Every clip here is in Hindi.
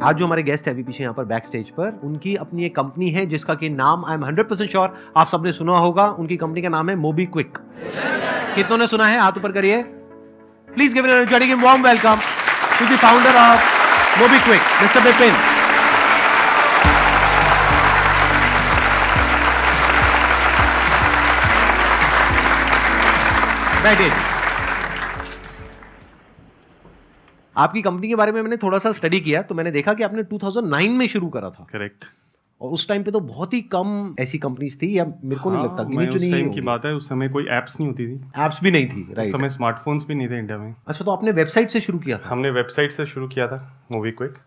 आज जो हमारे गेस्ट है अभी पीछे यहाँ पर बैक स्टेज पर, उनकी अपनी एक कंपनी है जिसका कि नाम आई एम 100% श्योर आप सबने सुना होगा। उनकी कंपनी का नाम है मोबीक्विक। कितनों ने सुना है? हाथ ऊपर करिए। Please give an energetic and warm welcome to the founder of MobiKwik, mister Vipin. बैठिए। आपकी कंपनी के बारे में मैंने थोड़ा सा स्टडी किया तो मैंने देखा कि आपने 2009 में शुरू करा था। करेक्ट। और उस टाइम पे तो बहुत ही कम ऐसी कंपनीज थी, या मेरे को नहीं लगता कि उस टाइम की बात है, उस समय कोई एप्स नहीं होती थी, एप्स भी नहीं थी, राइट? उस समय स्मार्टफोन्स भी नहीं थे इंडिया में। अच्छा, तो आपने वेबसाइट से शुरू किया था? हमने वेबसाइट से शुरू किया था मोबीक्विक।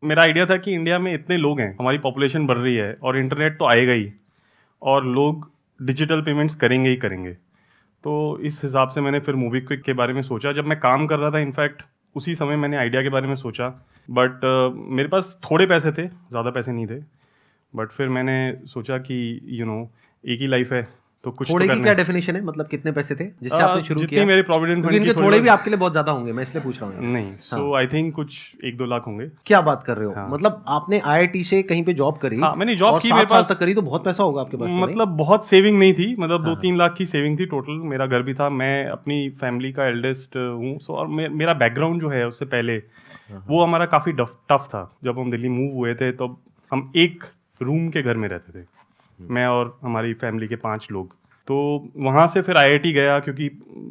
मेरा आइडिया था कि इंडिया में इतने लोग हैं, हमारी पॉपुलेशन बढ़ रही है और इंटरनेट तो आएगा ही और लोग डिजिटल पेमेंट्स करेंगे ही करेंगे। तो इस हिसाब से मैंने फिर मोबीक्विक के बारे में सोचा। जब मैं काम कर रहा था, इनफैक्ट उसी समय मैंने आइडिया के बारे में सोचा, बट मेरे पास थोड़े पैसे थे, ज़्यादा पैसे नहीं थे। बट फिर मैंने सोचा कि एक ही लाइफ है तो कुछ थोड़े तो की क्या डेफिनेशन है? मतलब कितने पैसे थे जिससे आपने शुरू जितनी किया? मेरे प्रोविडेंट फंड इनके थोड़े भी आपके लिए बहुत ज्यादा होंगे, मैं इसलिए पूछ रहा हूँ। नहीं, सो आई थिंक कुछ 1-2 लाख होंगे। क्या बात कर रहे हो? हाँ। मतलब आपने IIT से कहीं पे जॉब करी? हाँ, मैंने जॉब और की, 7 मेरे साल पास तक करी, तो बहुत पैसा होगा आपके पास। मतलब बहुत सेविंग नहीं थी, मतलब हाँ। 2-3 लाख की सेविंग थी टोटल। मेरा घर भी था, मैं अपनी फैमिली का एल्डेस्ट हूँ, सो और मेरा बैकग्राउंड जो है उससे पहले वो हमारा काफ़ी टफ था। जब हम दिल्ली मूव हुए थे तो हम एक रूम के घर में रहते थे, मैं और हमारी फैमिली के 5 लोग। तो वहाँ से फिर IIT गया, क्योंकि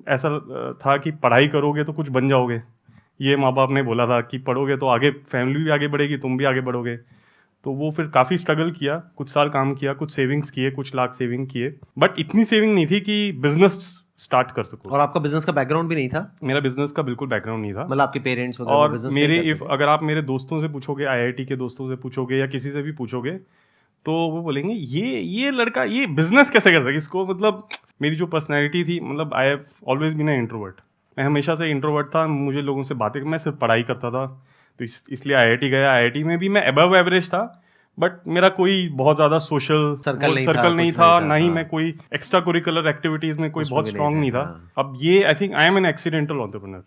ऐसा था कि पढ़ाई करोगे तो कुछ बन जाओगे। ये माँ बाप ने बोला था कि पढ़ोगे तो आगे फैमिली भी आगे बढ़ेगी, तुम भी आगे बढ़ोगे। तो वो फिर काफ़ी स्ट्रगल किया, कुछ साल काम किया, कुछ सेविंग्स किए, कुछ लाख सेविंग किए, बट इतनी सेविंग नहीं थी कि बिजनेस स्टार्ट कर सको। और आपका बिजनेस का बैकग्राउंड भी नहीं था? मेरा बिजनेस का बिल्कुल बैकग्राउंड नहीं था। मतलब आपके पेरेंट्स वगैरह और बिजनेस मेरे नहीं करते थे? अगर आप मेरे दोस्तों से पूछोगे, IIT के दोस्तों से पूछोगे या किसी से भी पूछोगे, तो वो बोलेंगे ये लड़का ये बिजनेस कैसे कर सके इसको। मतलब मेरी जो पर्सनैलिटी थी, मतलब I have always been a introvert. मैं हमेशा से इंट्रोवर्ट था, मुझे लोगों से बातें, मैं सिर्फ पढ़ाई करता था। तो इसलिए IIT गया। IIT में भी मैं अबव एवरेज था, बट मेरा कोई बहुत ज़्यादा सोशल सर्कल नहीं था, ना ही मैं कोई एक्स्ट्रा करिकुलर एक्टिविटीज़ में कोई बहुत स्ट्रांग नहीं था। अब ये I think I am an accidental entrepreneur.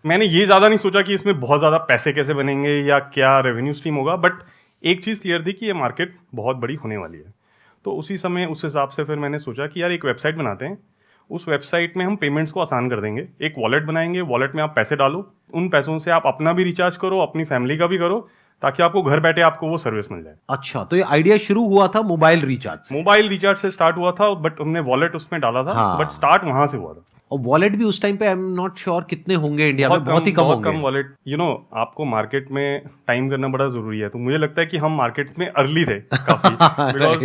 मैंने ये ज़्यादा नहीं सोचा कि इसमें बहुत ज़्यादा पैसे कैसे बनेंगे या क्या रेवेन्यू स्ट्रीम होगा, बट एक चीज़ क्लियर थी कि ये मार्केट बहुत बड़ी होने वाली है। तो उसी समय उस हिसाब से फिर मैंने सोचा कि यार एक वेबसाइट बनाते हैं, उस वेबसाइट में हम पेमेंट्स को आसान कर देंगे। एक वॉलेट बनाएंगे, वॉलेट में आप पैसे डालो, उन पैसों से आप अपना भी रिचार्ज करो, अपनी फैमिली का भी करो, ताकि आपको घर बैठे आपको वो सर्विस मिल जाए। अच्छा, तो ये आइडिया शुरू हुआ था मोबाइल रिचार्ज से स्टार्ट हुआ था, बट हमने वॉलेट उसमें डाला था। हाँ। बट स्टार्ट वहां से हुआ था। और वॉलेट भी उस टाइम पे आई एम नॉट श्योर कितने होंगे इंडिया में, बहुत ही कम होंगे। वॉलेट, आपको मार्केट में टाइम करना बड़ा जरूरी है। तो मुझे लगता है कि हम मार्केट में अर्ली थे काफी, बिकॉज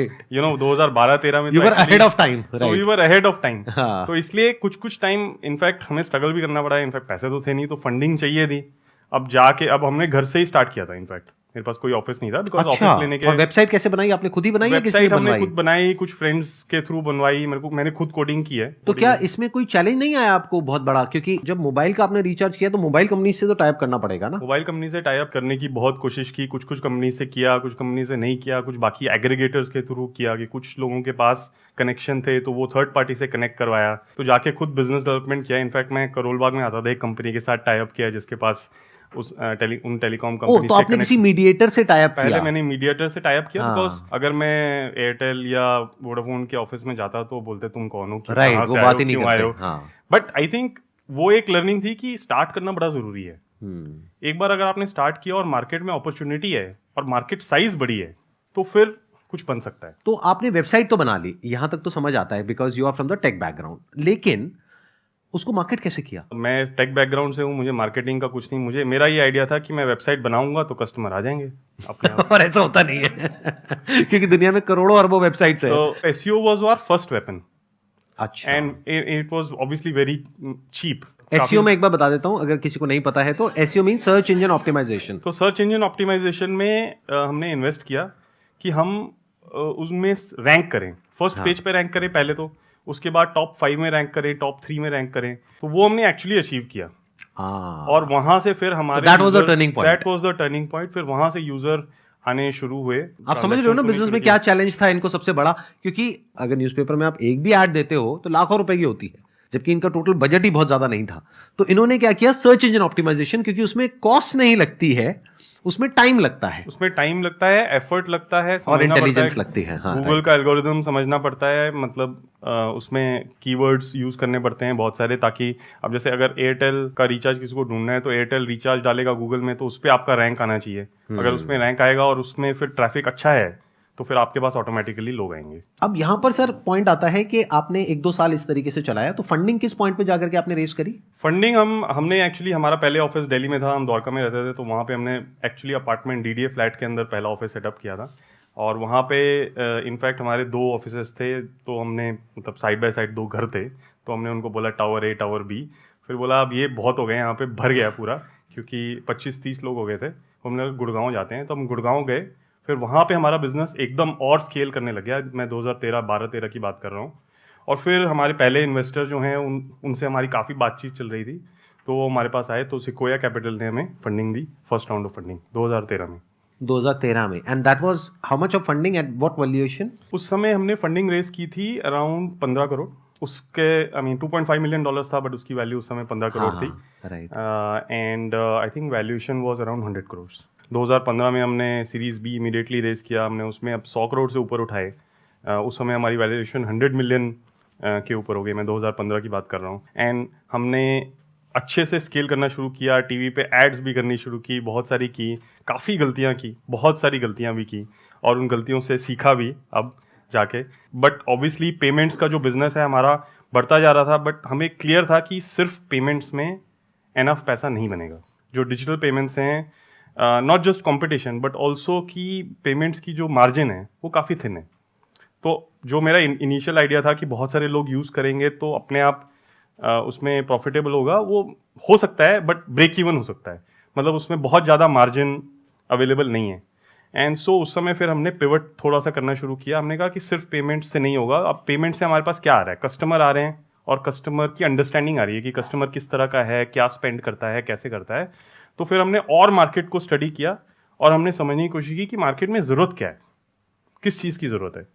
2012-13 में you were ahead of time. So we were ahead of time. तो इसलिए कुछ टाइम इनफैक्ट हमें स्ट्रगल भी करना पड़ा। इनफैक्ट पैसे तो थे नहीं, तो फंडिंग चाहिए थी। अब हमने घर से ही स्टार्ट किया था। इनफैक्ट मेरे पास कोई ऑफिस नहीं था, बिकॉज ऑफिस लेने के। और वेबसाइट कैसे बनाई आपने? खुद ही बनाई या किसी ने बनवाई? हमने खुद बनाई, कुछ फ्रेंड्स के थ्रू बनवाई। मैंने खुद कोडिंग की है। तो क्या इसमें कोई चैलेंज नहीं आया आपको बहुत बड़ा? क्योंकि जब मोबाइल का आपने रिचार्ज किया तो मोबाइल कंपनी से तो टाई अप करना पड़ेगा ना? मोबाइल कंपनी से टाई अप करने की बहुत कोशिश की, कुछ कंपनी से किया, कुछ कंपनी से नहीं किया, कुछ बाकी एग्रीगेटर्स के थ्रू किया कि कुछ लोगों के पास कनेक्शन थे तो वो थर्ड पार्टी से कनेक्ट करवाया, तो जाके खुद बिजनेस डेवलपमेंट किया। इनफैक्ट मैं करोल बाग में आता था, एक कंपनी के साथ टाई अप किया जिसके पास उन टेलीकॉम कंपनी तो आपने किसी मीडिएटर से टाई अप किया? पहले मैंने मीडिएटर से टाई अप किया, बिकॉज अगर मैं एयरटेल या वोडाफोन के ऑफिस में जाता तो बोलते तुम कौन हो, राइट, वो बात ही नहीं करते। बट आई थिंक वो एक लर्निंग थी कि स्टार्ट करना बड़ा जरूरी है। एक बार अगर आपने स्टार्ट किया और मार्केट में अपॉर्चुनिटी है और मार्केट साइज बड़ी है, तो फिर कुछ बन सकता है। तो आपने वेबसाइट तो बना ली, यहां तक तो समझ आता है, because you are from the tech background, लेकिन उसको मार्केट कैसे किया? मैं टेक बैकग्राउंड से हूँ, मुझे मार्केटिंग का कुछ नहीं। मेरा ये आइडिया था कि मैं वेबसाइट बनाऊंगा तो कस्टमर आ जाएंगे अपने आप। और ऐसा होता नहीं है क्योंकि दुनिया में करोड़ों अरबों वेबसाइट्स हैं। तो SEO was our first weapon. अच्छा। And it was obviously very cheap. SEO में एक बार बता देता हूँ अगर किसी को नहीं पता है, तो SEO mean search engine optimisation. तो सर्च इंजन ऑप्टिमाइजेशन में हमने इन्वेस्ट किया कि हम उसमें रैंक करें, फर्स्ट पेज पे रैंक करें पहले, तो उसके बाद टॉप 5 में रैंक करें, टॉप 3 में रैंक करें। तो वो हमने एक्चुअली अचीव किया। और वहां से फिर हमारे that was the turning point. फिर वहां से यूजर आने शुरू हुए। आप समझ रहे हो ना बिजनेस में क्या चैलेंज था इनको सबसे बड़ा? क्योंकि अगर न्यूज़पेपर में आप एक भी ऐड देते हो तो लाखों रुपए की होती है, जबकि इनका टोटल बजट ही बहुत ज्यादा नहीं था। तो इन्होंने क्या किया, सर्च इंजन ऑप्टिमाइजेशन, क्योंकि उसमें कॉस्ट नहीं लगती है, उसमें टाइम लगता है, उसमें टाइम लगता है, एफर्ट लगता है, और इंटेलिजेंस लगती है। हाँ, गूगल का एल्गोरिदम समझना पड़ता है, मतलब उसमें कीवर्ड्स यूज करने पड़ते हैं बहुत सारे, ताकि अब जैसे अगर एयरटेल का रिचार्ज किसी को ढूंढना है तो एयरटेल रिचार्ज डालेगा गूगल में, तो उस पर आपका रैंक आना चाहिए। अगर उसमें रैंक आएगा और उसमें फिर ट्रैफिक अच्छा है तो फिर आपके पास ऑटोमेटिकली लोग आएंगे। अब यहाँ पर सर पॉइंट आता है कि आपने 1-2 साल इस तरीके से चलाया, तो फंडिंग किस पॉइंट पे जाकर के आपने रेस करी? फंडिंग हमने एक्चुअली, हमारा पहले ऑफिस दिल्ली में था, हम द्वारका में रहते थे, तो वहाँ पे हमने एक्चुअली अपार्टमेंट डीडीए फ्लैट के अंदर पहला ऑफिस सेटअप किया था। और वहाँ पे इनफैक्ट हमारे 2 ऑफिसेस थे, तो हमने मतलब साइड बाय साइड 2 घर थे, तो हमने उनको बोला टावर ए टावर बी। फिर बोला अब ये बहुत हो गए, यहाँ पे भर गया पूरा, क्योंकि 25-30 लोग हो गए थे। हमने गुड़गांव जाते हैं, तो हम गुड़गांव गए। फिर वहाँ पे हमारा बिजनेस एकदम और स्केल करने लग गया। मैं 2012-13 की बात कर रहा हूँ। और फिर हमारे पहले इन्वेस्टर जो हैं उनसे हमारी काफ़ी बातचीत चल रही थी, तो वो हमारे पास आए, तो सिकोया कैपिटल ने हमें funding the, first round of funding 2013 में। 2013 में। And that was how much of funding at what valuation? उस समय हमने फंडिंग रेस की थी अराउंड 15 करोड़। उसके आई मीन $2.5 मिलियन था, बट उसकी वैल्यू उस समय 15 करोड़ थी। Right. And I think valuation was around 100 crore. 2015 में हमने सीरीज बी इमीडिएटली रेस किया हमने, उसमें अब 100 करोड़ से ऊपर उठाए। उस समय हमारी वैल्यूएशन 100 मिलियन के ऊपर हो गई। मैं 2015 की बात कर रहा हूँ। एंड हमने अच्छे से स्केल करना शुरू किया, टीवी पे एड्स भी करनी शुरू की, बहुत सारी की, काफ़ी गलतियाँ की, बहुत सारी गलतियाँ भी की, और उन गलतियों से सीखा भी अब जाके। बट ऑब्वियसली पेमेंट्स का जो बिजनेस है हमारा बढ़ता जा रहा था, बट हमें क्लियर था कि सिर्फ पेमेंट्स में एनफ पैसा नहीं बनेगा। जो डिजिटल पेमेंट्स हैं, not just competition but also कि पेमेंट्स की जो मार्जिन है वो काफ़ी थिन है। तो जो मेरा इनिशियल आइडिया था कि बहुत सारे लोग यूज़ करेंगे तो अपने आप उसमें प्रॉफिटेबल होगा, वो हो सकता है, बट ब्रेक इवन हो सकता है, मतलब उसमें बहुत ज़्यादा मार्जिन अवेलेबल नहीं है। एंड सो उस समय फिर हमने पिवट थोड़ा सा करना शुरू किया। हमने कहा कि सिर्फ पेमेंट से नहीं होगा। अब पेमेंट से हमारे पास क्या आ रहा है, कस्टमर आ रहे हैं, और कस्टमर की अंडरस्टैंडिंग आ रही है कि कस्टमर किस तरह का है, क्या स्पेंड करता है, कैसे करता है। तो फिर हमने और मार्केट को स्टडी किया और हमने समझने की कोशिश की कि मार्केट में ज़रूरत क्या है, किस चीज़ की ज़रूरत है।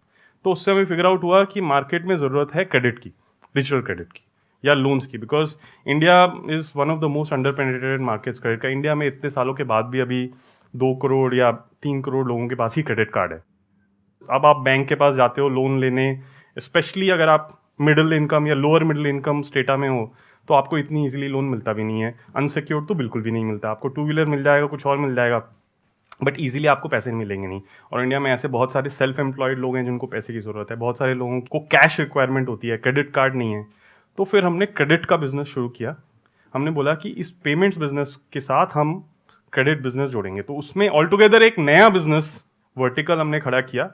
तो उससे हमें फिगर आउट हुआ कि मार्केट में ज़रूरत है क्रेडिट की, डिजिटल क्रेडिट की या लोन्स की, because India is one of the most under penetrated markets credit का। इंडिया में इतने सालों के बाद भी अभी 2 करोड़ या 3 करोड़ लोगों के पास ही क्रेडिट कार्ड है। अब आप बैंक के पास जाते हो लोन लेने, स्पेशली अगर आप मिडिल इनकम या लोअर मिडिल इनकम स्टेटा में हो, तो आपको इतनी इजीली लोन मिलता भी नहीं है। अनसिक्योर्ड तो बिल्कुल भी नहीं मिलता। आपको 2 व्हीलर मिल जाएगा, कुछ और मिल जाएगा, बट इजीली आपको पैसे मिलेंगे नहीं। और इंडिया में ऐसे बहुत सारे सेल्फ एम्प्लॉयड लोग हैं जिनको पैसे की ज़रूरत है, बहुत सारे लोगों को कैश रिक्वायरमेंट होती है, क्रेडिट कार्ड नहीं है। तो फिर हमने क्रेडिट का बिजनेस शुरू किया। हमने बोला कि इस पेमेंट्स बिजनेस के साथ हम क्रेडिट बिजनेस जोड़ेंगे, तो उसमें ऑल टुगेदर एक नया बिजनेस वर्टिकल हमने खड़ा किया,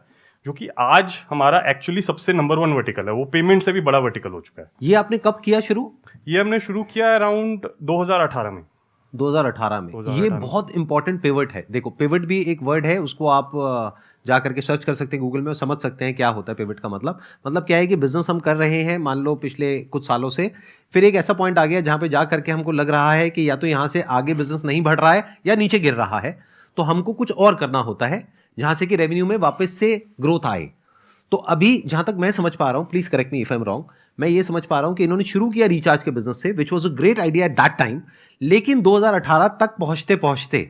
जो कि आज हमारा एक्चुअली सबसे नंबर 1 वर्टिकल है। वो पेमेंट से भी बड़ा वर्टिकल हो चुका है। ये आपने कब किया शुरू? ये हमने शुरू किया अराउंड 2018 में। 2018 में। ये बहुत इंपॉर्टेंट पिवट है। देखो, पिवट भी एक वर्ड है, उसको आप जा करके सर्च कर सकते हैं गूगल में और समझ सकते हैं क्या होता है पिवट का मतलब क्या है कि बिजनेस हम कर रहे हैं मान लो पिछले कुछ सालों से, फिर एक ऐसा पॉइंट आ गया जहां पे जा करके हमको लग रहा है कि या तो यहां से आगे बिजनेस नहीं बढ़ रहा है या नीचे गिर रहा है, तो हमको कुछ और करना होता है जहां से कि रेवेन्यू में वापस से ग्रोथ आए। तो अभी जहां तक मैं समझ पा रहा हूं, please correct me if I am wrong, मैं ये समझ पा रहा हूं कि इन्होंने शुरू किया रिचार्ज के बिजनेस से, which was a great idea at that time, लेकिन 2018 तक पहुंचते पहुंचते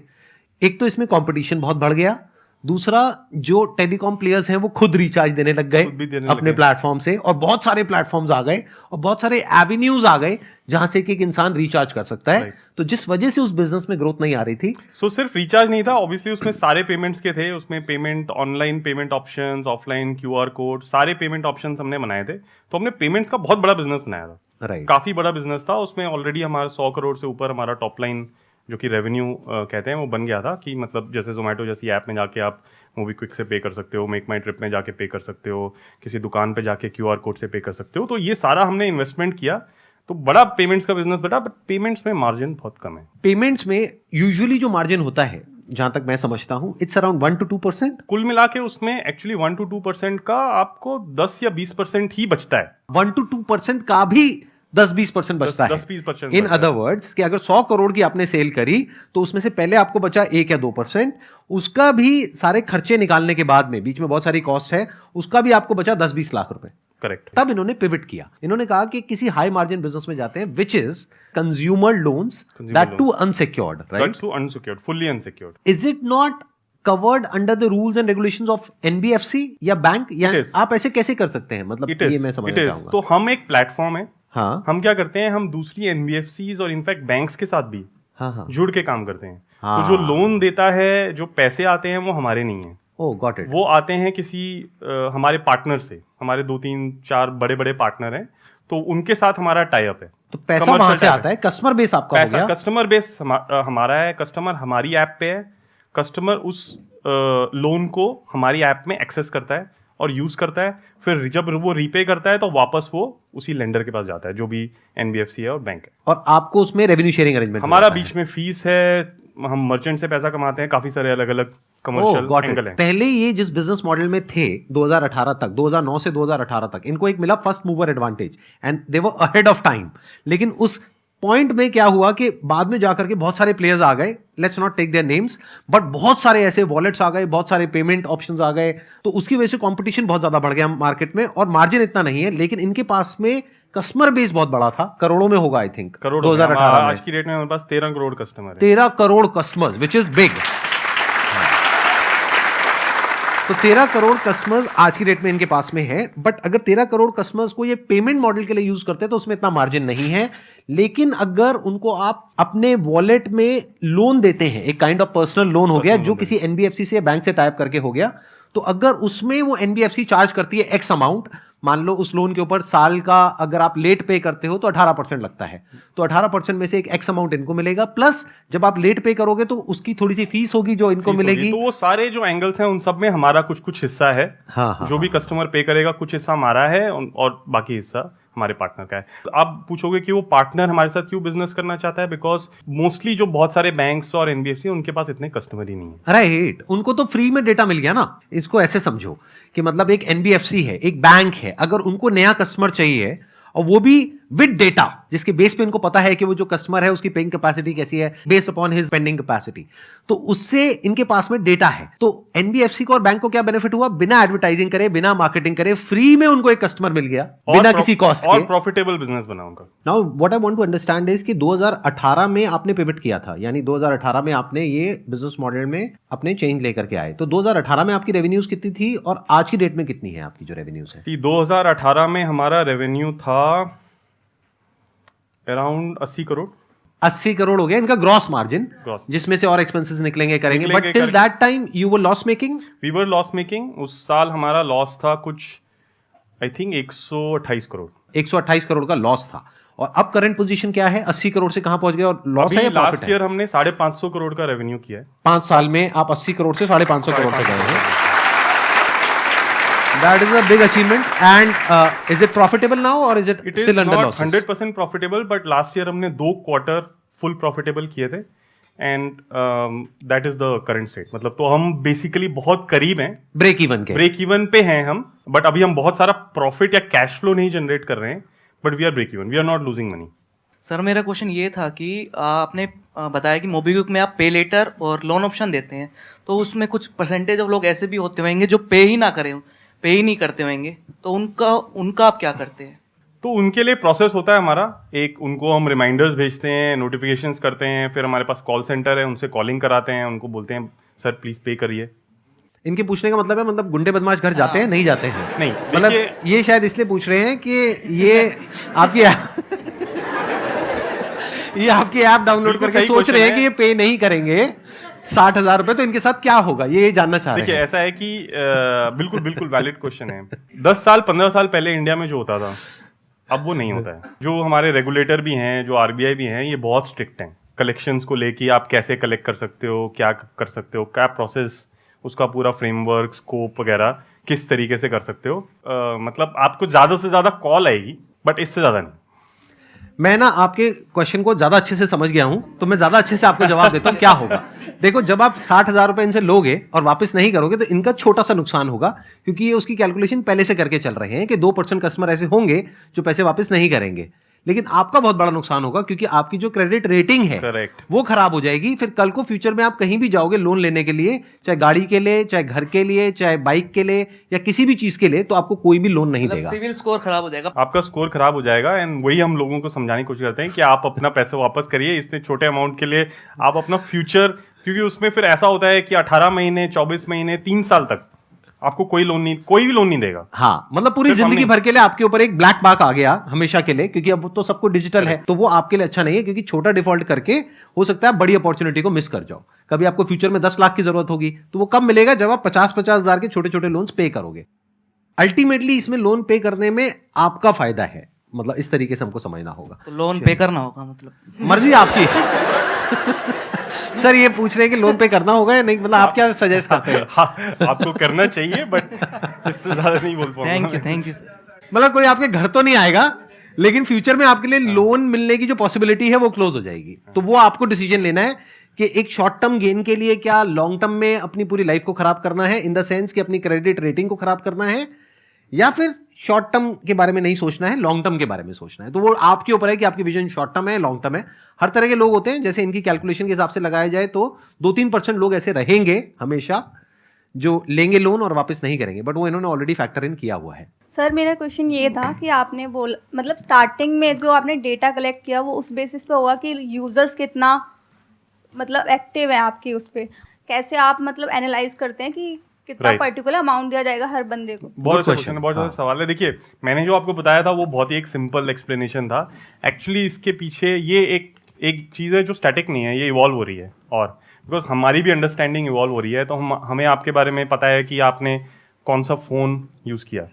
एक तो इसमें कंपटीशन बहुत बढ़ गया, दूसरा जो टेलीकॉम प्लेयर्स हैं वो खुद रिचार्ज देने लग गए अपने प्लेटफॉर्म से, और बहुत सारे प्लेटफॉर्म्स आ गए और बहुत सारे एवेन्यूज आ गए जहां से कि एक इंसान रिचार्ज कर सकता है। तो जिस वजह से उस बिजनेस में ग्रोथ नहीं आ रही थी। सो सिर्फ रिचार्ज नहीं था, ऑब्वियसली उसमें सारे पेमेंट्स के थे। उसमें payment, online payment options, offline QR code, सारे पेमेंट ऑप्शंस हमने बनाए थे। तो हमने पेमेंट्स का बहुत बड़ा बिजनेस बनाया था, काफी बड़ा बिजनेस था। उसमें ऑलरेडी हमारा 100 करोड़ से ऊपर हमारा टॉप लाइन जो कि रेवेन्यू कहते हैं वो बन गया था, कि मतलब जैसे जोमेटो जैसी ऐप में जाके आप मूवी क्विक से पे कर सकते हो, मेक माई ट्रिप में जाके पे कर सकते हो, किसी दुकान पे जाके QR कोड से पे कर सकते हो। तो ये सारा हमने इन्वेस्टमेंट किया, तो बड़ा पेमेंट्स का बिजनेस बटा, बट पेमेंट्स में मार्जिन बहुत कम है। पेमेंट्स में यूजुअली जो मार्जिन होता है, जहां तक मैं समझता हूं, इट्स अराउंड 1 to 2%। कुल मिला के उसमें एक्चुअली 1 to 2% का आपको 10 या 20% ही बचता है। 1 to 2% का भी 10-20% बचता है। 10-20% इन अदर वर्ड्स कि अगर 100 करोड़ की आपने सेल करी तो उसमें से पहले आपको बचा 1 या 2%, उसका भी सारे खर्चे निकालने के बाद में, बीच में बहुत सारी कॉस्ट है, उसका भी आपको बचा 10-20 लाख रुपए। करेक्ट। तब इन्होंने पिवट किया, इन्होंने कहा कि किसी हाई मार्जिन बिजनेस में जाते हैं which is consumer loans, that too unsecured, right? Too unsecured, fully unsecured. Is it not covered under the rules and regulations of NBFC या बैंक, या आप ऐसे कैसे कर सकते हैं? मतलब ये मैं समझना चाहूंगा। तो हम एक प्लेटफॉर्म है, हाँ, हम क्या करते हैं, हम दूसरी एनबीएफसीज और इनफैक्ट बैंक्स के साथ भी हाँ, जुड़ के काम करते हैं। हाँ, तो जो लोन देता है, जो पैसे आते हैं, वो हमारे नहीं है, ओह गॉट इट, वो आते हैं किसी हमारे पार्टनर से। हमारे 2-3-4 बड़े बड़े पार्टनर हैं, तो उनके साथ हमारा टाई अप है। तो पैसा वहां से आता है, कस्टमर बेस आपका हो गया। कस्टमर बेस हमारा है, कस्टमर हमारी ऐप पे है, कस्टमर उस लोन को हमारी ऐप में एक्सेस करता है और यूज करता है। फिर जब वो रीपे करता है तो वापस वो उसी लेंडर के पास जाता है, जो भी एनबीएफसी है और बैंक है। और आपको उसमें रेवेन्यू शेयरिंग अरेंजमेंट हमारा बीच में फीस है, हम मर्चेंट से पैसा कमाते हैं, काफी सारे अलग अलग कमर्शियल एंगल हैं। पहले ये जिस बिजनेस मॉडल में थे 2018 तक, 2009 से 2018 तक, इनको एक मिला first mover advantage and they were ahead of time. लेकिन उस पॉइंट में क्या हुआ कि बाद में जाकर के बहुत सारे प्लेयर्स आ गए, let's not take their names, but बहुत सारे ऐसे वॉलेट्स आ गए, बहुत सारे पेमेंट ऑप्शंस आ गए, तो उसकी वजह से कंपटीशन बहुत ज्यादा बढ़ गया मार्केट में, और मार्जिन इतना नहीं है। लेकिन इनके पास में कस्टमर बेस बहुत बड़ा था, करोड़ों में होगा आई थिंक, करोड़ 2018 में। आज की डेट में हमारे पास 13 करोड़ कस्टमर है। 13 crore customers, which is big. तो 13 करोड़ कस्टमर्स आज की डेट में इनके पास में है। बट अगर 13 करोड़ कस्टमर्स को ये पेमेंट मॉडल के लिए यूज करते हैं तो उसमें इतना मार्जिन नहीं है। लेकिन अगर उनको आप अपने वॉलेट में लोन देते हैं, एक काइंड ऑफ पर्सनल लोन हो गया जो किसी एनबीएफसी से या बैंक से टाइप करके हो गया, तो अगर उसमें वो एनबीएफसी चार्ज करती है एक्स अमाउंट, मान लो उस लोन के ऊपर साल का अगर आप लेट पे करते हो तो 18% लगता है, तो 18% में से एक एक्स अमाउंट इनको मिलेगा, प्लस जब आप लेट पे करोगे तो उसकी थोड़ी सी फीस होगी जो इनको मिलेगी। तो वो सारे जो एंगल्स हैं उन सब में हमारा कुछ कुछ हिस्सा है। हाँ, जो भी कस्टमर पे करेगा कुछ हिस्सा हमारा है और बाकी हिस्सा हमारे पार्टनर का है। तो आप पूछोगे कि वो पार्टनर हमारे साथ क्यों बिजनेस करना चाहता है, बिकॉज मोस्टली जो बहुत सारे बैंक्स और एनबीएफसी उनके पास इतने कस्टमर ही नहीं है। राइट, उनको तो फ्री में डेटा मिल गया ना। इसको ऐसे समझो कि मतलब एक एनबीएफसी है, एक बैंक है, अगर उनको नया कस्टमर चाहिए और वो भी विद डेटा, जिसके बेस पे इनको पता है कि वो जो कस्टमर है उसकी पेइंग कैपेसिटी कैसी है based upon his spending capacity, तो उससे इनके पास में डेटा है। तो एनबीएफसी को और बैंक को क्या बेनिफिट हुआ, बिना एडवर्टाइजिंग करे, बिना मार्केटिंग करे, फ्री में उनको एक कस्टमर मिल गया बिना किसी कॉस्ट के, और प्रॉफिटेबल बिजनेस बना उनका। Now what I want to understand is कि 2018 में आपने पिवट किया था, यानी 2018 में आपने ये बिजनेस मॉडल में अपने चेंज लेकर के आए। तो 2018 में आपकी रेवेन्यूज कितनी थी और आज की डेट में कितनी है आपकी जो रेवेन्यूज है? 2018 में हमारा रेवेन्यू था अराउंड 80 करोड़। 80 करोड़ हो गया इनका ग्रॉस मार्जिन, जिसमें से और एक्सपेंसेस निकलेंगे करेंगे। But till that time you were loss making? We were loss making. उस साल हमारा लॉस था कुछ आई थिंक 128 करोड़। 128 करोड़ का लॉस था। और अब करंट पोजीशन क्या है, 80 करोड़ से कहां पहुंच गए और लॉस है या प्रॉफिट है? लास्ट ईयर हमने 550 करोड़ का रेवेन्यू किया है। 5 साल में आप 80 करोड़ से 550 करोड़ पे गए हैं। That is a big achievement. And is it profitable now or is it still under losses? 100% profitable, but last year हमने 2 क्वार्टर फुल प्रॉफिटेबल किए थे and that is the current state. मतलब तो हम बेसिकली बहुत करीब हैं ब्रेक इवन के, ब्रेक इवन पे हैं हम, बट अभी हम बहुत सारा प्रॉफिट या कैश फ्लो नहीं जनरेट कर रहे हैं, but we are break even, we are not losing money. Sir मेरा क्वेश्चन ये था कि आपने बताया कि मोबीक्विक में आप पे लेटर और लोन ऑप्शन देते हैं, तो उसमें कुछ परसेंटेज ऑफ लोग ऐसे भी होते होंगे जो पे ही ना करें, पे ही नहीं करते होंगे, तो उनका आप क्या करते हैं? तो उनके लिए प्रोसेस होता है हमारा, एक उनको हम रिमाइंडर्स भेजते हैं, नोटिफिकेशंस करते हैं, फिर हमारे पास कॉल सेंटर है, उनसे कॉलिंग कराते हैं, उनको बोलते हैं सर प्लीज पे करिए। इनके पूछने का मतलब है, मतलब गुंडे बदमाश घर जाते हैं, नहीं जाते हैं? नहीं, मतलब ये शायद इसलिए पूछ रहे हैं कि ये आपकी ये आपकी ऐप डाउनलोड करके सोच रहे हैं कि ये पे नहीं करेंगे 60,000 रुपए, तो इनके साथ क्या होगा ये जानना चाह रहे हैं। देखिए ऐसा है कि बिल्कुल बिल्कुल वैलिड क्वेश्चन है। 10 साल 15 साल पहले इंडिया में जो होता था अब वो नहीं होता है। जो हमारे रेगुलेटर भी हैं, जो आरबीआई भी हैं, ये बहुत स्ट्रिक्ट हैं कलेक्शंस को लेके। आप कैसे कलेक्ट कर सकते हो, क्या कर सकते हो, क्या प्रोसेस, उसका पूरा फ्रेमवर्क, स्कोप वगैरह किस तरीके से कर सकते हो। मतलब आपको ज्यादा से ज्यादा कॉल आएगी, बट इससे ज्यादा नहीं। मैं ना आपके क्वेश्चन को ज्यादा अच्छे से समझ गया हूं, तो मैं ज्यादा अच्छे से आपको जवाब देता हूं क्या होगा। देखो, जब आप 60,000 रुपए इनसे लोगे और वापस नहीं करोगे तो इनका छोटा सा नुकसान होगा, क्योंकि ये उसकी कैलकुलेशन पहले से करके चल रहे हैं कि 2% कस्टमर ऐसे होंगे जो पैसे वापस नहीं करेंगे। लेकिन आपका बहुत बड़ा नुकसान होगा, क्योंकि आपकी जो क्रेडिट रेटिंग है करेक्ट। वो खराब हो जाएगी। फिर कल को फ्यूचर में आप कहीं भी जाओगे लोन लेने के लिए, चाहे गाड़ी के लिए, चाहे घर के लिए, चाहे बाइक के लिए, या किसी भी चीज के लिए, तो आपको कोई भी लोन नहीं मतलब देगा। सिविल स्कोर खराब हो जाएगा। आपका स्कोर खराब हो जाएगा। एंड वही हम लोगों को समझाने की कोशिश करते हैं कि आप अपना पैसा वापस करिए इतने छोटे अमाउंट के लिए। आप अपना फ्यूचर, क्योंकि उसमें फिर ऐसा होता है कि 18 महीने, 24 महीने, 3 साल तक आपको कोई भी लोन नहीं देगा। हाँ, मतलब पूरी सिर्फ जिंदगी हमने- भर के लिए आपके ऊपर एक ब्लैक मार्क आ गया हमेशा के लिए, क्योंकि अब तो सबको डिजिटल है, तो वो आपके लिए अच्छा नहीं है, क्योंकि छोटा डिफॉल्ट करके हो सकता है बड़ी अपॉर्चुनिटी को मिस कर जाओ। कभी आपको फ्यूचर में 10 लाख की जरूरत होगी, तो वो कब मिलेगा? जब आप 50-50 हजार के छोटे छोटे लोन्स पे करोगे। अल्टीमेटली इसमें लोन पे करने में आपका फायदा है, मतलब इस तरीके से हमको समझना होगा। तो लोन पे करना होगा, मतलब मर्जी आपकी। सर ये पूछ रहे हैं कि लोन पे करना होगा या नहीं, मतलब आप क्या सजेस्ट करते हैं? हाँ, आपको करना चाहिए, बट इससे ज्यादा नहीं बोल पाऊंगा। Thank you sir. मतलब कोई आपके घर तो नहीं आएगा, लेकिन फ्यूचर में आपके लिए लोन मिलने की जो पॉसिबिलिटी है वो क्लोज हो जाएगी। तो वो आपको डिसीजन लेना है कि एक शॉर्ट टर्म गेन के लिए क्या लॉन्ग टर्म में अपनी पूरी लाइफ को खराब करना है, इन द सेंस कि अपनी क्रेडिट रेटिंग को खराब करना है, या फिर शॉर्ट टर्म के बारे में नहीं सोचना है, लॉन्ग टर्म के बारे में सोचना है। तो वो आपके ऊपर है कि आपकी विजन शॉर्ट टर्म है, लॉन्ग टर्म है। हर तरह के लोग होते हैं, जैसे इनकी कैलकुलेशन के हिसाब से लगाया जाए तो 2-3% लोग ऐसे रहेंगे हमेशा जो लेंगे लोन और वापस नहीं करेंगे, बट वो इन्होंने ऑलरेडी फैक्टर इन किया हुआ है। सर मेरा क्वेश्चन ये था कि आपने बोला, मतलब स्टार्टिंग में जो आपने डेटा कलेक्ट किया वो उस बेसिस पे होगा कि यूजर्स कितना मतलब एक्टिव है आपकी उस पे, कैसे आप मतलब एनालाइज करते हैं कि कितना Right. पर्टिकुलर अमाउंट दिया जाएगा हर बंदे को? बहुत अच्छा question क्वेश्चन है, है, बहुत हाँ। अच्छा सवाल है। देखिए, मैंने जो आपको बताया था वो बहुत ही एक सिंपल एक्सप्लेनेशन था। एक्चुअली इसके पीछे ये एक चीज़ है जो स्टैटिक नहीं है, ये इवॉल्व हो रही है। और बिकॉज हमारी भी अंडरस्टैंडिंग इवॉल्व हो रही है, तो हमें आपके बारे में पता है कि आपने कौन सा फ़ोन यूज़ किया,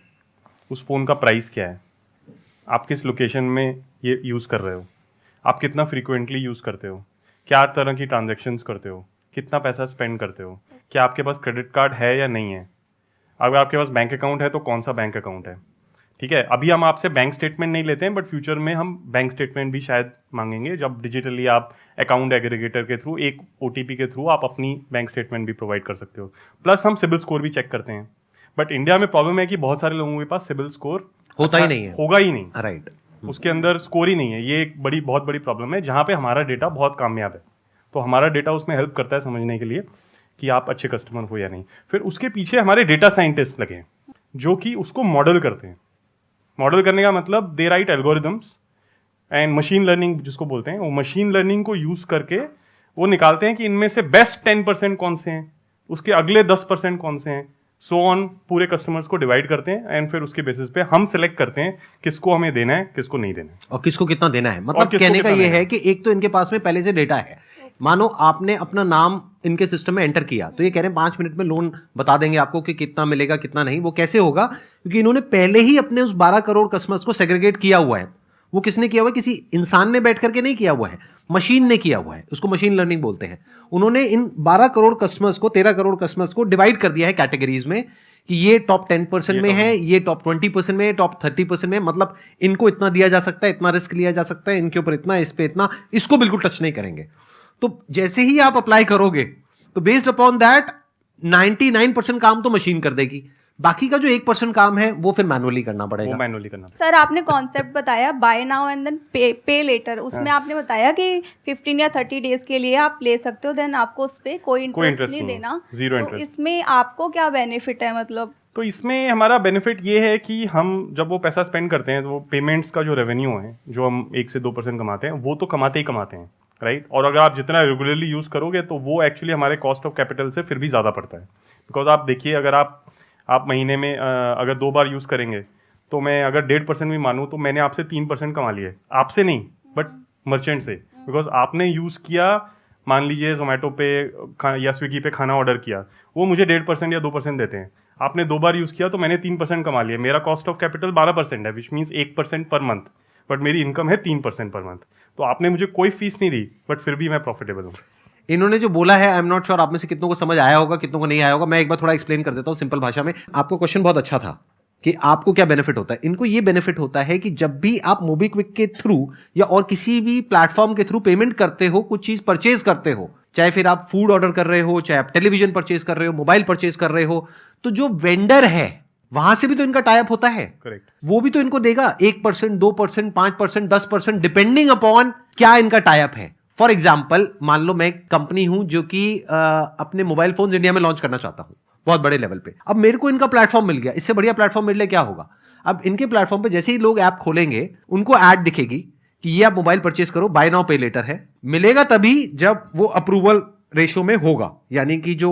उस फ़ोन का प्राइस क्या है, आप किस लोकेशन में ये यूज़ कर रहे हो, आप कितना फ्रीक्वेंटली यूज़ करते हो, क्या तरह की ट्रांजेक्शन्स करते हो, कितना पैसा स्पेंड करते हो, क्या आपके पास क्रेडिट कार्ड है या नहीं है, अगर आपके पास बैंक अकाउंट है तो कौन सा बैंक अकाउंट है। ठीक है, अभी हम आपसे बैंक स्टेटमेंट नहीं लेते हैं, बट फ्यूचर में हम बैंक स्टेटमेंट भी शायद मांगेंगे, जब डिजिटली आप अकाउंट एग्रीगेटर के थ्रू, एक OTP के थ्रू आप अपनी बैंक स्टेटमेंट भी प्रोवाइड कर सकते हो। प्लस हम सिबिल स्कोर भी चेक करते हैं। बट इंडिया में प्रॉब्लम है कि बहुत सारे लोगों के पास सिबिल स्कोर होता ही नहीं है। होगा ही नहीं, राइट। उसके अंदर स्कोर ही नहीं है। ये एक बहुत बड़ी प्रॉब्लम है, जहाँ पे हमारा डेटा बहुत कामयाब है। तो हमारा डेटा उसमें हेल्प करता है समझने के लिए कि आप अच्छे कस्टमर हो या नहीं। फिर उसके पीछे हमारे डेटा साइंटिस्ट लगे हैं जो कि उसको मॉडल करते हैं। मॉडल करने का मतलब the right algorithms and machine learning जिसको बोलते हैं, वो मशीन लर्निंग को यूज़ करके वो निकालते हैं कि इनमें से बेस्ट 10% कौन से हैं, उसके अगले 10% कौन से हैं, सो ऑन। पूरे कस्टमर्स को डिवाइड करते हैं एंड फिर उसके बेसिस पे हम सेलेक्ट करते हैं किसको हमें देना है, किसको नहीं देना है, और किसको कितना देना है। और मतलब किसको कहने का कितना ये देना है कि एक तो इनके पास में पहले से डेटा है। मानो आपने अपना नाम इनके सिस्टम में एंटर किया, तो ये कह रहे हैं 5 मिनट में लोन बता देंगे आपको कि कितना मिलेगा कितना नहीं। वो कैसे होगा? क्योंकि इन्होंने पहले ही अपने उस 12 करोड़ कस्टमर्स को सेग्रीगेट किया हुआ है। वो किसने किया हुआ है? किसी इंसान ने बैठ करके नहीं किया हुआ है, मशीन ने किया हुआ है। उसको मशीन लर्निंग बोलते हैं। उन्होंने इन 12 करोड़ कस्टमर्स को, 13 करोड़ कस्टमर्स को डिवाइड कर दिया है कैटेगरीज में कि ये टॉप 10% में है, ये टॉप 20% में है, टॉप 30% में। मतलब इनको इतना दिया जा सकता है, इतना रिस्क लिया जा सकता है, इनके ऊपर इतना, इस पे इतना, इसको बिल्कुल टच नहीं करेंगे। तो जैसे ही आप अप्लाई करोगे तो बेस्ड अपॉन दैट 99% काम तो मशीन कर देगी, बाकी का जो 1% काम है वो फिर मैनुअली करना वो पड़ेगा। मैनुअली करना। सर आपने कॉन्सेप्ट बताया बाय नाउ एंड देन पे लेटर, उसमें आपने बताया कि 15 या 30 डेज के लिए आप ले सकते हो, देन आपको उस पर कोई इंटरेस्ट interest नहीं नहीं, देना। zero तो interest। इसमें आपको क्या बेनिफिट है? मतलब तो इसमें हमारा बेनिफिट ये है कि हम जब वो पैसा स्पेंड करते हैं तो वो पेमेंट्स का जो रेवेन्यू है जो हम 1 से 2% कमाते हैं, वो तो कमाते ही कमाते हैं, राइट। और अगर आप जितना रेगुलरली यूज़ करोगे तो वो एक्चुअली हमारे कॉस्ट ऑफ कैपिटल से फिर भी ज़्यादा पड़ता है। बिकॉज आप देखिए, अगर आप महीने में अगर 2 बार यूज़ करेंगे तो मैं अगर 1.5% भी मानूँ तो मैंने आपसे 3% कमा लिए, आपसे नहीं बट मर्चेंट से। बिकॉज आपने यूज़ किया, मान लीजिए जोमेटो पे या स्विगी पे खाना ऑर्डर किया, वो मुझे 1.5% या 2% देते हैं। आपने 2 बार यूज़ किया तो मैंने 3% कमा लिया। मेरा कॉस्ट ऑफ कैपिटल 12% है, which means 1% per month, but मेरी इनकम है 3% पर मंथ। तो आपने मुझे कोई फीस नहीं दी बट फिर भी मैं प्रॉफिटेबल हूँ। इन्होंने जो बोला है, आई एम नॉट श्योर आप में से कितनों को समझ आया होगा, कितनों को नहीं आया होगा। मैं एक बार थोड़ा एक्सप्लेन कर देता हूँ सिंपल भाषा में। आपको क्वेश्चन बहुत अच्छा था कि आपको क्या बेनिफिट होता है। इनको ये बेनिफिट होता है कि जब भी आप मोबीक्विक के थ्रू या और किसी भी प्लेटफॉर्म के थ्रू पेमेंट करते हो, कुछ चीज परचेज करते हो, चाहे फिर आप फूड ऑर्डर कर रहे हो, चाहे आप टेलीविजन परचेज कर रहे हो, मोबाइल परचेज कर रहे हो, तो जो वेंडर है वहां से भी तो इनका टाई अप होता है, करेक्ट। वो भी तो इनको देगा 1%, 2%, 5%, 10%, डिपेंडिंग अपॉन क्या इनका टाई अप है। फॉर एग्जाम्पल, मान लो मैं एक कंपनी हूं जो कि अपने मोबाइल फोन इंडिया में लॉन्च करना चाहता हूं बहुत बड़े लेवल पे। अब मेरे को इनका प्लेटफॉर्म मिल गया, इससे बढ़िया प्लेटफॉर्म मेरे लिए क्या होगा? अब इनके प्लेटफॉर्म पे जैसे ही लोग ऐप खोलेंगे, उनको ऐड दिखेगी कि ये आप मोबाइल परचेस करो, बाय नाउ पे लेटर है। मिलेगा तभी जब वो अप्रूवल रेशो में होगा, यानी कि जो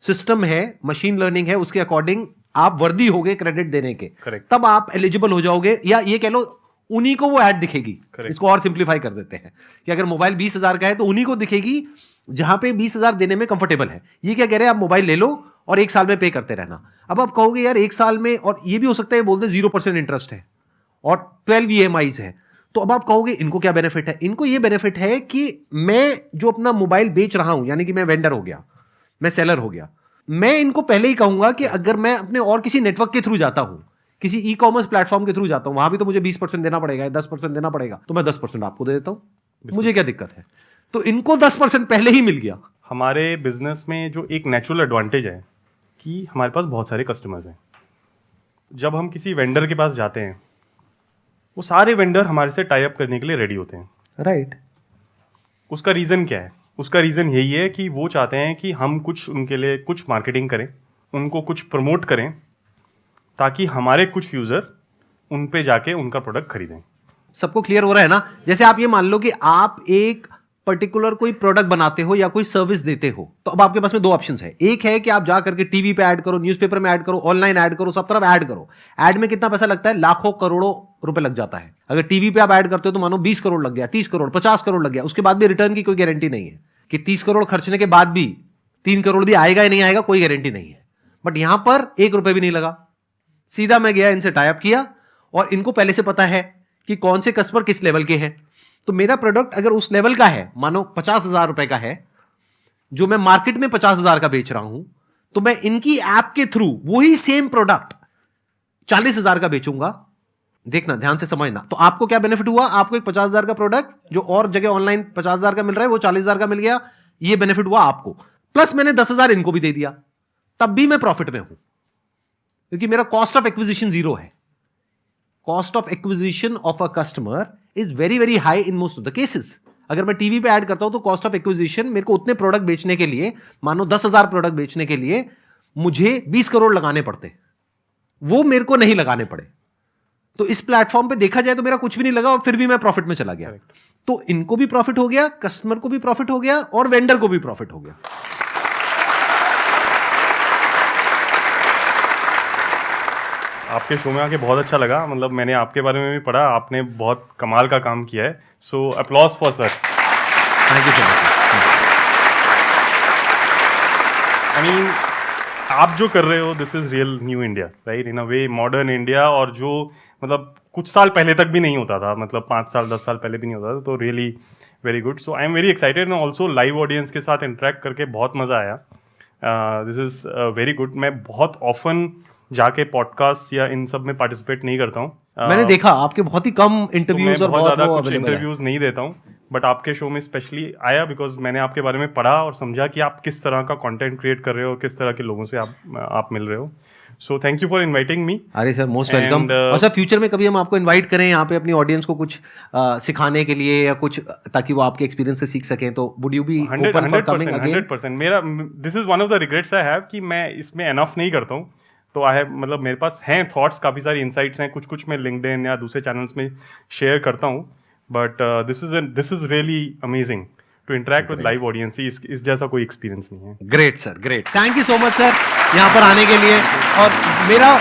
सिस्टम है, मशीन लर्निंग है, उसके अकॉर्डिंग आप वर्दी होगे क्रेडिट देने के, Correct. तब आप एलिजिबल हो जाओगे, या ये कह लो उन्हीं को वो ऐड दिखेगी। Correct. इसको और सिंप्लीफाई कर देते हैं कि अगर मोबाइल 20,000 का है तो उन्हीं को दिखेगी जहां पे 20,000 देने में कंफर्टेबल है। ये क्या कह रहे हैं, आप मोबाइल ले लो और 1 साल में पे करते रहना। अब आप कहोगे यार 1 साल में, और ये भी हो सकता है बोलते 0% इंटरेस्ट है और 12 EMIs है, तो अब आप कहोगे इनको क्या बेनिफिट है? इनको ये बेनिफिट है कि मैं जो अपना मोबाइल बेच रहा हूं, यानी कि मैं वेंडर हो गया, मैं सेलर हो गया, मैं इनको पहले ही कहूंगा कि अगर मैं अपने और किसी नेटवर्क के थ्रू जाता हूं, किसी ई कॉमर्स प्लेटफॉर्म के थ्रू जाता हूं, वहां भी तो मुझे 20% देना पड़ेगा, 10% देना पड़ेगा, तो मैं 10% आपको दे देता हूं, मुझे क्या दिक्कत है? तो इनको 10% पहले ही मिल गया। हमारे बिजनेस में जो एक नेचुरल एडवांटेज है कि हमारे पास बहुत सारे कस्टमर्स हैं। जब हम किसी वेंडर के पास जाते हैं, वो सारे वेंडर हमारे से टाई अप करने के लिए रेडी होते हैं। राइट। उसका रीज़न क्या है? उसका रीज़न यही है कि वो चाहते हैं कि हम कुछ उनके लिए कुछ मार्केटिंग करें, उनको कुछ प्रमोट करें, ताकि हमारे कुछ यूज़र उन पे जाके उनका प्रोडक्ट खरीदें। सबको क्लियर हो रहा है ना? जैसे आप ये मान लो कि आप एक पर्टिकुलर कोई प्रोडक्ट बनाते हो या कोई सर्विस देते हो, तो अब आपके पास में 2 ऑप्शंस है। एक है कि आप जा करके टीवी पे ऐड करो, न्यूज़पेपर में ऐड करो, ऑनलाइन ऐड करो, सब तरफ ऐड करो। ऐड में कितना पैसा लगता है? लाखों करोड़ों रुपए लग जाता है। अगर टीवी पे आप ऐड करते हो तो मानो 20 करोड़ लग गया, 30 करोड़, 50 करोड़ लग गया, उसके बाद भी रिटर्न की कोई गारंटी नहीं है कि 30 करोड़ खर्चने के बाद भी 3 करोड़ भी आएगा या नहीं आएगा, कोई गारंटी नहीं है। बट यहां पर 1 रुपए भी नहीं लगा, सीधा मैं गया, इनसे टाई अप किया, और इनको पहले से पता है कि कौन से कस्टमर किस लेवल के हैं। तो मेरा प्रोडक्ट अगर उस लेवल का है, मानो 50,000 रुपए का है, जो मैं मार्केट में 50,000 का बेच रहा हूं, तो मैं इनकी ऐप के थ्रू वही सेम प्रोडक्ट 40,000 का बेचूंगा। देखना, ध्यान से समझना। तो आपको क्या बेनिफिट हुआ? आपको एक 50,000 का प्रोडक्ट जो और जगह ऑनलाइन 50,000 का मिल रहा है, वो 40,000 का मिल गया। ये बेनिफिट हुआ आपको, प्लस मैंने 10,000 इनको भी दे दिया, तब भी मैं प्रॉफिट में हूं, क्योंकि मेरा कॉस्ट ऑफ एक्विजिशन 0 है। Cost of acquisition of a customer is very very high in most of the cases. अगर मैं टीवी पे ऐड करता हूं तो कॉस्ट ऑफ एक्विजिशन मेरे को उतने प्रोडक्ट बेचने के लिए, मानो 10,000 प्रोडक्ट बेचने के लिए मुझे 20 करोड़ लगाने पड़ते, वो मेरे को नहीं लगाने पड़े। तो इस प्लेटफॉर्म पे देखा जाए तो मेरा कुछ भी नहीं लगा और फिर भी मैं प्रॉफिट में चला गया। तो इनको भी प्रॉफिट हो गया, कस्टमर को भी प्रॉफिट हो गया, और वेंडर को भी प्रॉफिट हो गया। आपके शो में आके बहुत अच्छा लगा। मतलब मैंने आपके बारे में भी पढ़ा, आपने बहुत कमाल का काम किया है। So applause for sir. Thank you so much. I mean, आप जो कर रहे हो, this is real new India, right? In a way modern India, और जो मतलब कुछ साल पहले तक भी नहीं होता था, मतलब 5 साल 10 साल पहले भी नहीं होता था। तो really very good. So I am very excited, and also live audience के साथ इंटरेक्ट करके बहुत मज़ा आया। This is very good. मैं बहुत ऑफन जाके पॉडकास्ट या इन सब में पार्टिसिपेट नहीं करता हूँ। मैंने देखा आपके बहुत ही कम इंटरव्यूज तो और मैं बहुत ज़्यादा वो कुछ available है। इंटरव्यूज नहीं देता हूँ, बट आपके शो में स्पेशली आया बिकॉज मैंने आपके बारे में पढ़ा और समझा कि आप किस तरह का कंटेंट क्रिएट कर रहे हो, किस तरह के लोगों से आप मिल रहे हो। So thank you for inviting me. अरे सर, मोस्ट वेलकम। And, और सर, फ्यूचर में कभी हम आपको इनवाइट करें यहाँ पे अपनी ऑडियंस को कुछ सिखाने के लिए या कुछ, ताकि वो आपके एक्सपीरियंस से सीख सकें, तो would you be open for coming again? 100%। मेरा this is one of the regrets I have कि मैं इसमें एनफ नहीं करता हूँ। तो आई हैव, मतलब मेरे पास हैं थॉट्स, काफ़ी सारी इंसाइट्स हैं, कुछ मैं लिंक्डइन या दूसरे चैनल्स में शेयर करता हूँ, but this is really amazing to interact with live audience. इस जैसा कोई एक्सपीरियंस नहीं है। Great sir, great. Thank you so much sir यहाँ पर आने के लिए, और मेरा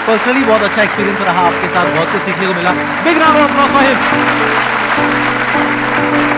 पर्सनली बहुत अच्छा एक्सपीरियंस रहा आपके साथ, बहुत कुछ सीखने को मिला। Big round of applause for him.